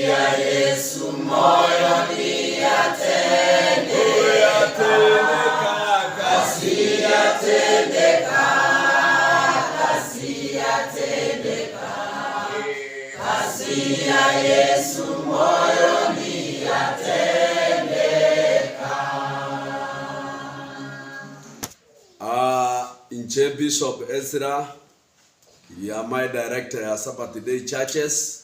ya Yesu moyoni yatendeka, kasi yatendeka, kasi yatendeka, kasi ya Yesu moyoni yatendeka. Inche Bishop Ezra, ya my director ya Sabbath Day Churches.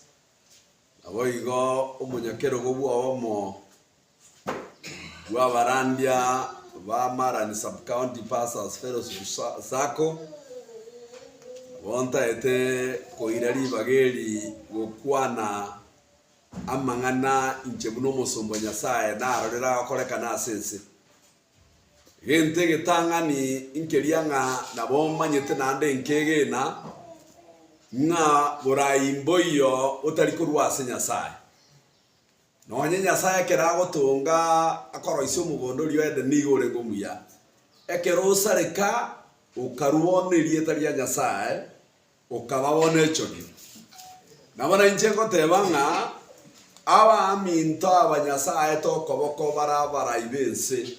Aboigo umunyakero gobwa omo wa barandia ba Marani Sub County Pastors Fellowship Sako. Wonta ete koirari bageri gokwana amangana inche muno musombo Nyasaye na arorera akoreka na sense. Gente getangani inkerianga na bomba nyete nande nkege na nga burayimboyo utari kurwase Nyasaye. Nonye Nyasaye kerago tunga akoro iso mugondo lyo ede nigore ngomuya. Ekero sareka ukaruonerie tari ya Nyasaye ukababone choni. Nabona incheko tebanga aba aminto abanyasaye to koboko bara ibense.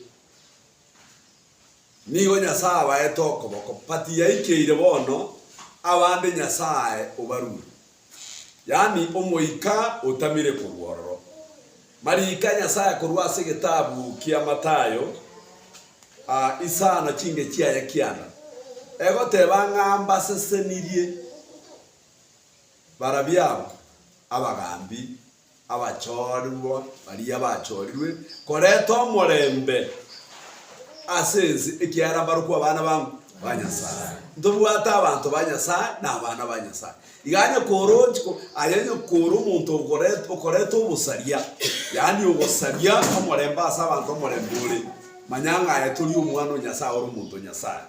Nigo Nyasaye abaeto koboko pati yaikeire bono abande Nyasaye obaru. Yani omoika utamire kurworo. Marika Nyasaye kurwase gitabu kia Matayo isana chinge chiaya kiana. Ego tebanga mbasesenirie barabiabo abagambi abachorirwa bari abachorirwe koreto morembe asenzi ekiara barukwa abana bangu banyasaye ndobwata abantu banyasaye na abana banyasaye iganye koronjiko ayenye koro umuntu okoreto obusaria yani obusaria omoremba asa abantu omorembure manyanga eturi umwana Nyasaye ori umuntu Nyasaye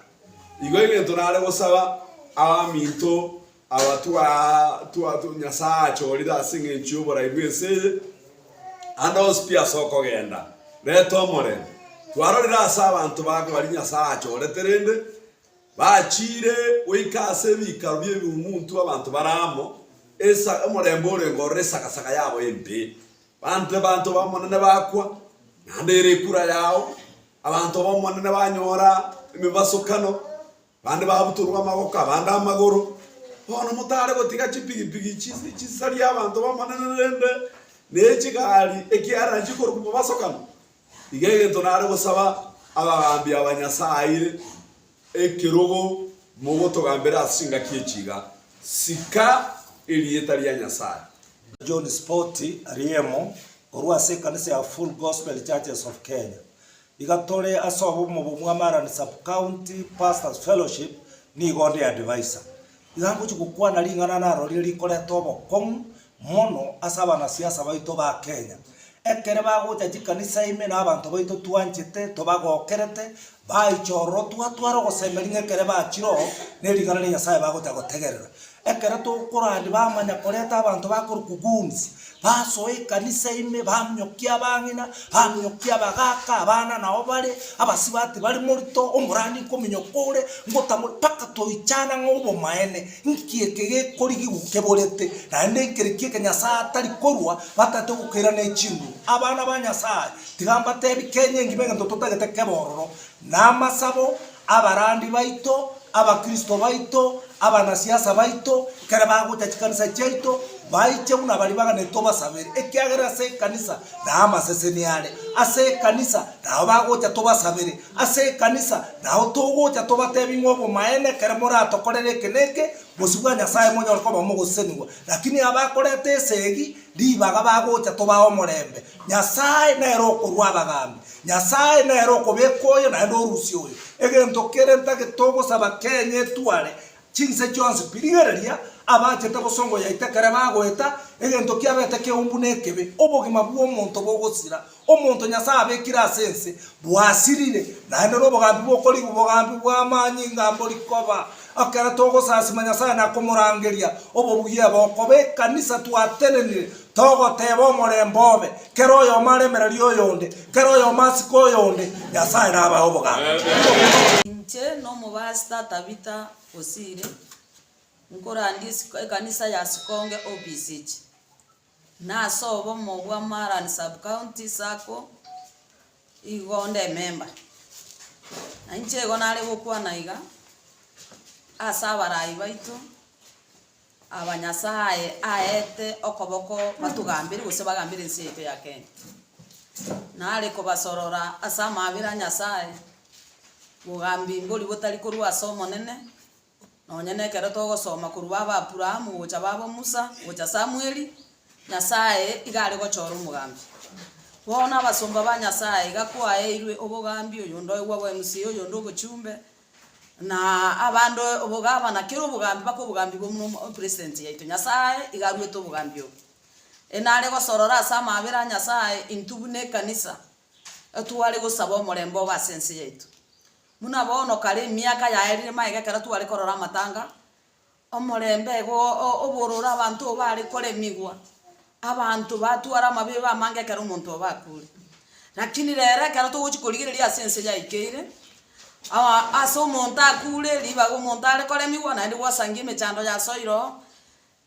igwege tunare gusaba abaminto abatu Nyasaye chorida singe nchubora ibwese ando spia soko genda reto morembe twarorera asa abantu bako bari Nyasaye choreterende bachire wikase bikabye umuntu abantu baramo esa omorembore ngoresa kasaka yabo embe bantu bamonene bakwa nandere kura yao abantu bamonene banyora imibasukano bande babuturwa amaboko abandi amaguru bono mutare gotiga chipigipigi chisari abantu bamonene rende nechigali ekiara chikoro kubasukano igege tonare gusaba abagambi abanyasaye ekirogo mugoto gambera asinga kiechiga sika elieta lya Nyasaye. John Sporti Ariemo orwase kanisa ya Full Gospel Churches of Kenya. Igatore asobo mu Marani Sub County Pastors Fellowship ni gonde advisor. Igambo chukukwana lingana na rori likoreto bokom mono asaba na siasa baito ba Kenya. Ekere bago kanisa ime na abantu baito tuanchete tobagokerete baichoro twaro gosemeringe kere bachiro nerigana ni Nyasaye bago tagotegerera. Ekere to korandi bamanya koreta abantu bakuru kugunzi basoe kanisa ime bamyokia bangina bamyokia bagaka abana na obale abasibati bali morito omurani kominyokore ngotamuri paka toichana ngobo maene nkiekege korigi gukeborete na ndenkerekie Nyasaye atari korwa batato gukira ne chindu abana ba Nyasaye tigamba tebi Kenya ngibenge ntotagete kebororo na masabo abarandi baito abakristo baito abanasiasa baito kare bago tachikanisa chaito baiche una bali baga netoba sabere ekiagera se kanisa na amaseseniale ase kanisa na bago toba sabere ase kanisa na otogo toba tebi ngobo maene kare mora tokorere keneke musubwa Nyasaye monyo alikoba mugosenwa lakini abakorete segi di baga bago toba omorembe Nyasaye na eroko rwabagambi Nyasaye na eroko bekoyo na ndo rusio egento kerenta ke togo saba Kenya tuale chingse chonse pirigereria abache tabosongo ya itakara bagoeta egento kiabete ke umbunekebe obogima bwo muntu bogosira omuntu Nyasaye abekira sense bwasirire na ndo bogambi bokori bogambi bwa manyi ngambo likoba akara togo sasi Nyasaye na komurangeria obobuye bokobe kanisa twatenenire togo tebo morembobe kero yo maremereri oyonde kero yo masiko oyonde Nyasaye na aba obogambi nche no mubasta Tabita Osire nkora kanisa ya Sikonge OBCG na sobo mobwa Marani sub county sako igonde member na inche gonale gukwa naiga asabarai baitu abanyasaye aete okoboko batugambire gose bagambire nsi yetu ya Kenya nale kobasorora asama abira nyasaye mugambi ngoli botari kurwa somo nene nonyene kero togosoma kurwa Abrahamu gocha babo Musa gocha Samueli nyasaye igare gochora umugambi bona basomba ba nyasaye gakwaeirwe obugambi oyo ndo ewa MC oyo ndo gochumbe na abando obugaba na kiro obugambi bako bugambi bwo president yaitu nyasaye igarwe to bugambi oyo enale gosorora asama abira nyasaye intubune kanisa atuwale gosaba omorembo ba sense yaitu muna bono kale miaka yaerire maige kara tuwale korora matanga omorembe go oborora abantu bari kore migwa abantu batwara mabibe bamange kara umuntu bakuri lakini rero kara to uchikorigiriria sense yaikeire aso monta kule liba go montale kore migwa na ndi wasangie mechando ya soiro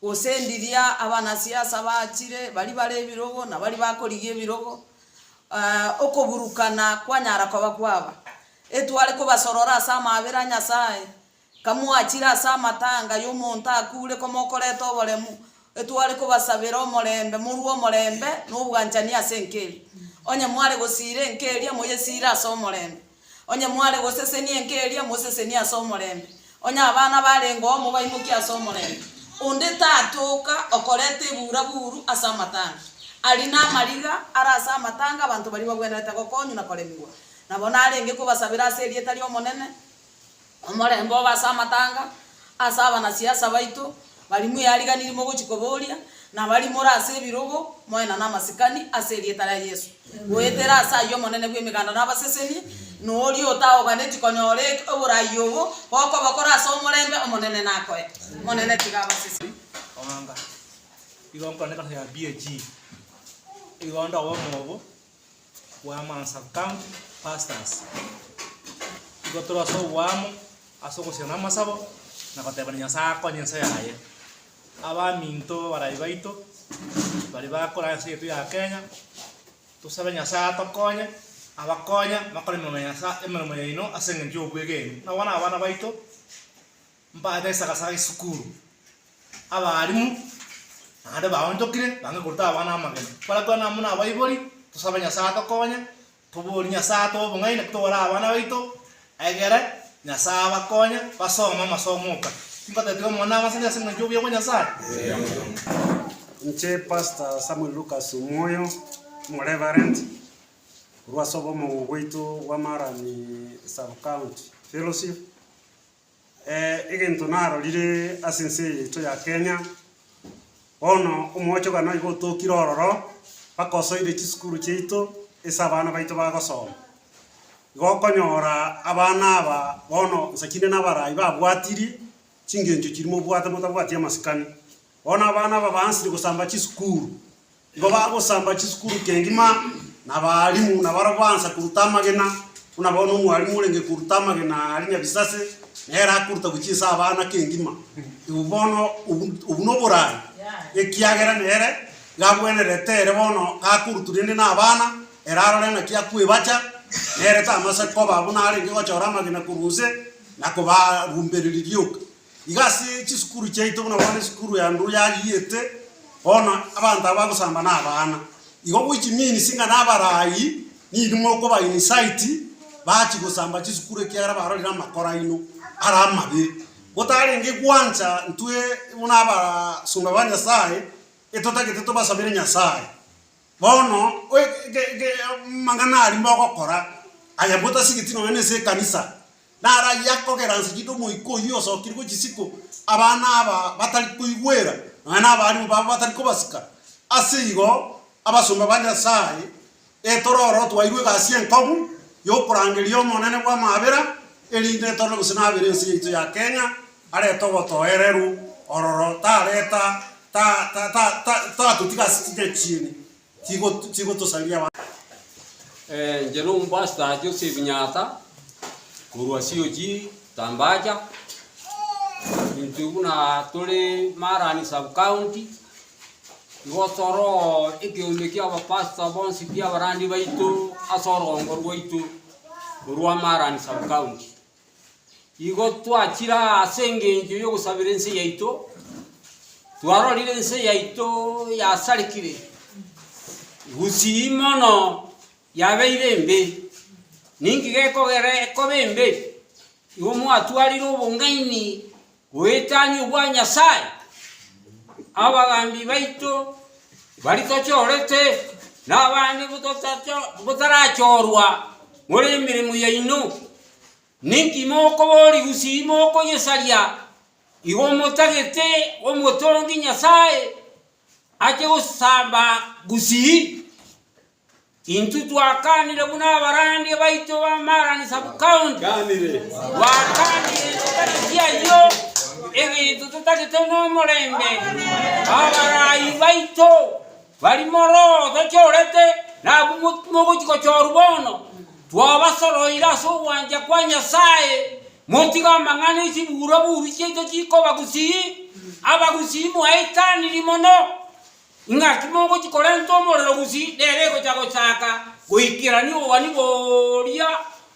gosendiria abana siasa bachire bali bare birogo na bali bakorigie birogo okoburukana kwanyara kwa bakwaba etwale ko basorora sama abera nyasaye kamuachira sama tanga yo monta kule komokoreto bolemu etwale ko basabira omorembe muruo morembe n'ubwanjania senkeli onye mwale gosire nkeli moye sira so morembe onye mwale goseseni enkeli moseseni aso morembe onye abana barengo mu bayimukia so morembe onde tatoka okorete buraburu asama tanga alina mariga ara asama tanga abantu bali bagweneta gokonyu na kolemiwa nabona arenge ko basabira serie tali omonene omorembo basama tanga asaba na siasa baitu bali muyaliganiri mo gochikoboria na bali morase birogo moena na masikani aserie tali Yesu goetera asa yo monene gwemiganda na baseseni no oli otaoganeti konyore oburayobo boko bakora so omorembe omonene nakoe monene tigaba seseni omanga igonko ne kana ya BG igonda wo mobo wa mansa camp pastors igotoro so wamo aso kosiona masabo na kotebanya sa konyensa yaye aba minto baraibaito bali bakora se ya Kenya tusabenya sa tokonya abakonya makole nomenya sa emeno ino asenge njo gwege na wana abana baito mbade saka isukuru abarimu ade bawondokire bange kurta abana amagene para kwana muna abaibori tusabenya sa tokonya tubori nya sa to bungai na kutora abana baito egere nya sa bakonya basoma masomoka impata tigo mona masanja senge njo byo nya sa nche Pastor Samuel Lucas Moyo Reverend Ruasobo Mugwitu wa Marani sub county fellowship egento naro lire asense to ya Kenya ono umocho kana igoto kirororo bakosoide chiskuru cheito esabana baito bagosoma igokonyora abana aba bono nsakine nabarai babwatiri chingenjo kirimo bwata mutabwati amasikani ona abana babansiri gusamba chiskuru ngo bagosamba chiskuru kengima nabalimu nabarabanza kurutamagena unabona umwalimu urenge kurutamagena alinya bisase nera kuruta kuchisa abana kengima ubono ubunoborai ekiagera nere gabwene retere bono kakuruturinde na abana eraro na kia kwebacha nere tamasa ko babuna arenge gochora magena kuruze nakoba rumbeririyoka igasi chiskuru cheito unabona skuru ya ndu yagiyete ona abantu abagusamba na abana igo bwikimini singa nabarai ni ndimo ko ba insight bachi gusamba chiskure kyara barorira makora ino aramabe gotarenge kwanza ntwe unaba sumba banya sai etotake to basabire nyasaye bono mangana ari mboko kora ayabota sigitino ene se kanisa nara yako geransi kido muiko yoso kiriko chisiko abana aba batali kuigwera ana bari batali kubasika asigo abasumba banya sai etororo twairwe gasien komu yo kurangerio monene kwa mabera elinde torno kusinabire nsi ya Kenya are togo toereru ororo tareta ta tutika sitite chini tigo to salia jeno Pastor Joseph Nyata kurwa COG Tambaja intuguna tole Marani sub county igotoro ikiumiki aba pastor bonsi pia barandi baitu asoro ngorwo itu urwa Marani sub county igotwakira asengenje yo gusabira ense yaitu twarorire ense yaitu yasarikire gusimono yabeire mbe ningi gekogere ekobembe iwo mwatwarire ubungaini wetani ubwa Nyasaye abagambi baitu baritochorete n'abandi butarachorwa muri emirimo yaino ningi moko bori gusimo yesaria iwo mutagete omutongi Nyasaye ake gusamba gusi intu twakanire buna barandi baitu ba Marani sub county wakanire tutakiyo ebintu tutagete no mulembe abarai baitu bari moro tochorete na muguchiko chorubono twabasoroira so wanja kwa Nyasaye motiga mangani chibura buru chito chiko bagusi abagusi mu aitani limono ngaki mongo chikorento morero gusi derego chago chaka guikira ni wani boria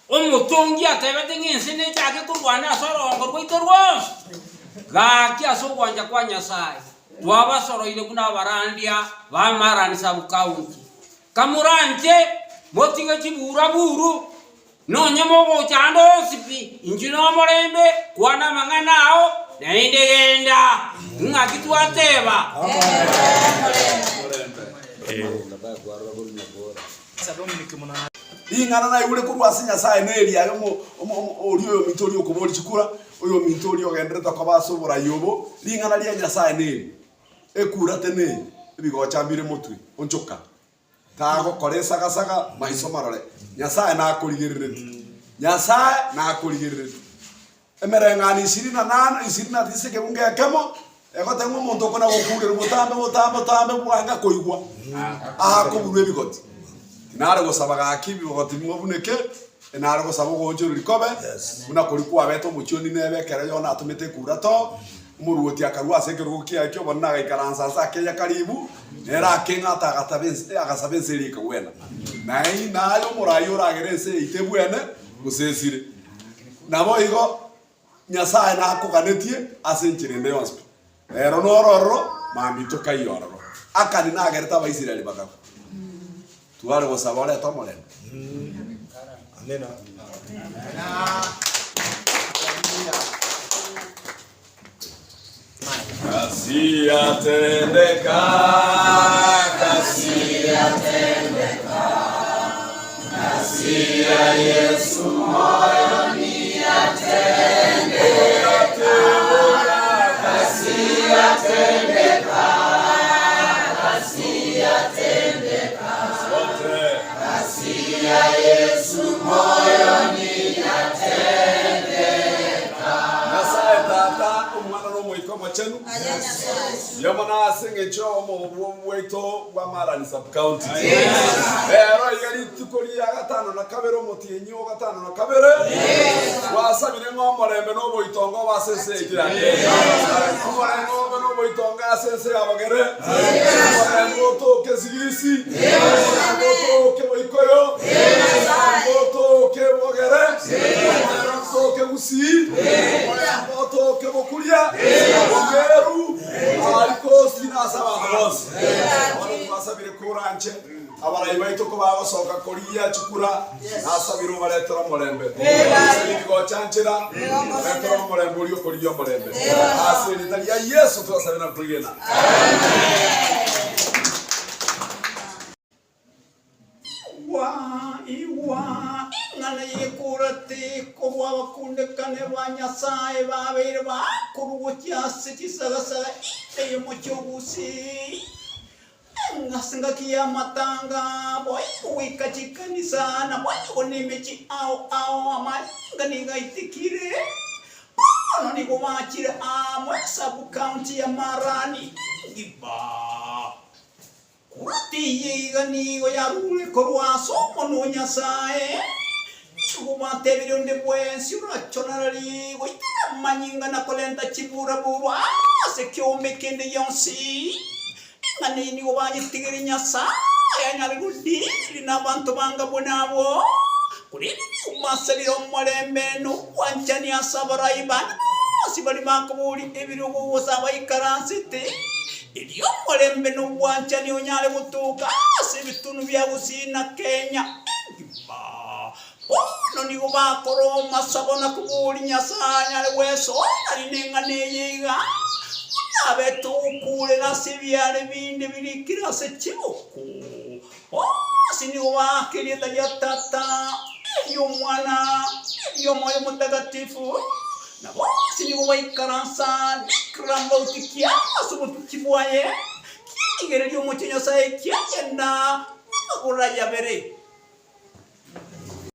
omutongi atebete ngense ne chake kurwana sorongo rwitorwo gaki aso wanja kwa Nyasaye twabasoroire kuna barandia ba Marani sub county kamuranje motiga chibura buru nonye mogo chando sipi injino morembe kwana manganao naindegenda ngaki twateba ingana na yule kurwa sinya sae neri ayo oriyo mitori okobori chikura oyo mitori ogendere tokabasobora yobo lingana lia Nyasaye neri ekura tene bigochambire mutwe onchoka tago koresa gasaga maiso marore Nyasaye na akurigirire Nyasaye na akurigirire emerengani 28 isike bunge kemo egote ngomuntu kona gokurira mutambe bwanga koigwa aha koburwe bigoti nare gosabaga akibi bigoti mwobuneke nare gosaba gonjuru likobe una kulikuwa beto muchoni nebekera yona atumite kura to muruoti akarwa sekerugo kia kyo bonna gaikaransa sake ya karibu era kenga tagatabense agasabense lika wena nai nayo murayo ragerense itebwene musesire nabo igo Nyasaye na akuganetie asenchire nde yonspe ero nororo mambito kayoro akani na gereta ba Israeli baka tuare gosabore tomore Amena. Kasia tendeka Kasia Yesu moyoni atendeka Kasia tendeka Kasia Yesu moyoni atendeka Nyasaye tata umwana no moiko machenu yamana singe chomo weito wa Marani sub county ero yari tukori ya gatano na kabero motienyi o gatano na kabere wasabire ngomorembe no boitongo basese kira ngomorembe no boitonga asese abagere ngomorembe to kesigisi ngomorembe to ke boikoyo ngomorembe to ke bogere ngomorembe to ke busi ngomorembe to ke bokulia ngogeru ariko sinasa bados basabire kuranche abarayi baito ko bagosoka koriya chukura nasabire baletera morembe bigo chanchira baletera morembe uriyo koriya morembe asiri talia Yesu twasabira kugena iwa ngana yekurate ko wakunde kane wa Nyasaye babere ba kurugokia sitisagasa ite muchobusi ngasinga kia matanga boy wikachikanisa na boy onemechi ao amainga ninga itikire nani gomachire amwe sub county ya Marani iba kurati yigani go yarule korwaso mono Nyasaye chugumate onde bwensi urachonarali go manyinga na kolenta chibura burwa se kyombe kende yonsi ngani nigo banyitigiri Nyasaye anyali gudiri n'abantu bangabo nabo kuri umasaliro mulembe no wanjani asabarayi bana sibali makubuli ebirugo wosaba ikaransite iliyo mulembe no wanjani onyale gutuka sebitunu bya gusina Kenya ono nigo bakoro masabona kubuli Nyasaye ale weso ali nengane yiga abetukule nasibyale bindi birikira se kibuku sinigo bakirita ya tata iyo mwana iyo moyo mutagatifu na bose nigo bayikaransa nikramba utikia asubutukibwaye kigere ryo mu Nyasaye cyagenda magura ya bere